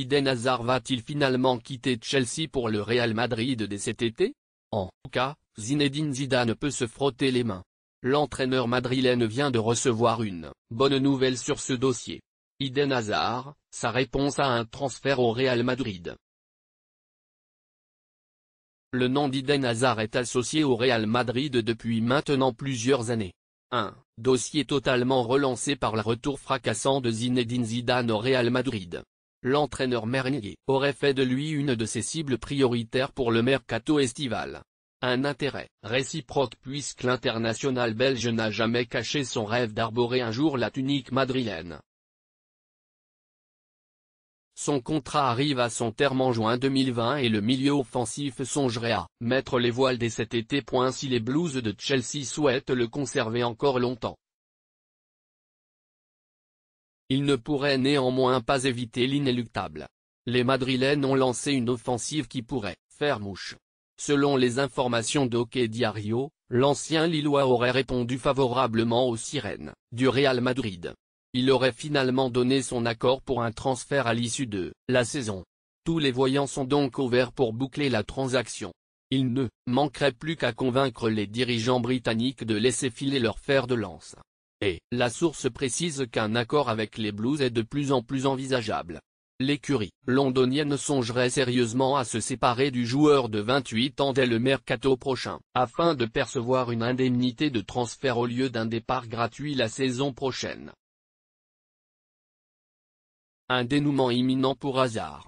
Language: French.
Eden Hazard va-t-il finalement quitter Chelsea pour le Real Madrid dès cet été? En tout cas, Zinedine Zidane peut se frotter les mains. L'entraîneur madrilène vient de recevoir une bonne nouvelle sur ce dossier. Eden Hazard, sa réponse à un transfert au Real Madrid. Le nom d'Eden Hazard est associé au Real Madrid depuis maintenant plusieurs années. Un dossier totalement relancé par le retour fracassant de Zinedine Zidane au Real Madrid. L'entraîneur merengue aurait fait de lui une de ses cibles prioritaires pour le mercato estival. Un intérêt réciproque puisque l'international belge n'a jamais caché son rêve d'arborer un jour la tunique madrilène. Son contrat arrive à son terme en juin 2020 et le milieu offensif songerait à mettre les voiles dès cet été. Si les Blues de Chelsea souhaitent le conserver encore longtemps, il ne pourrait néanmoins pas éviter l'inéluctable. Les Madrilènes ont lancé une offensive qui pourrait faire mouche. Selon les informations d'Hockey Diario, l'ancien Lillois aurait répondu favorablement aux sirènes du Real Madrid. Il aurait finalement donné son accord pour un transfert à l'issue de la saison. Tous les voyants sont donc au vert pour boucler la transaction. Il ne manquerait plus qu'à convaincre les dirigeants britanniques de laisser filer leur fer de lance. Et la source précise qu'un accord avec les Blues est de plus en plus envisageable. L'écurie londonienne songerait sérieusement à se séparer du joueur de 28 ans dès le mercato prochain, afin de percevoir une indemnité de transfert au lieu d'un départ gratuit la saison prochaine. Un dénouement imminent pour Hazard.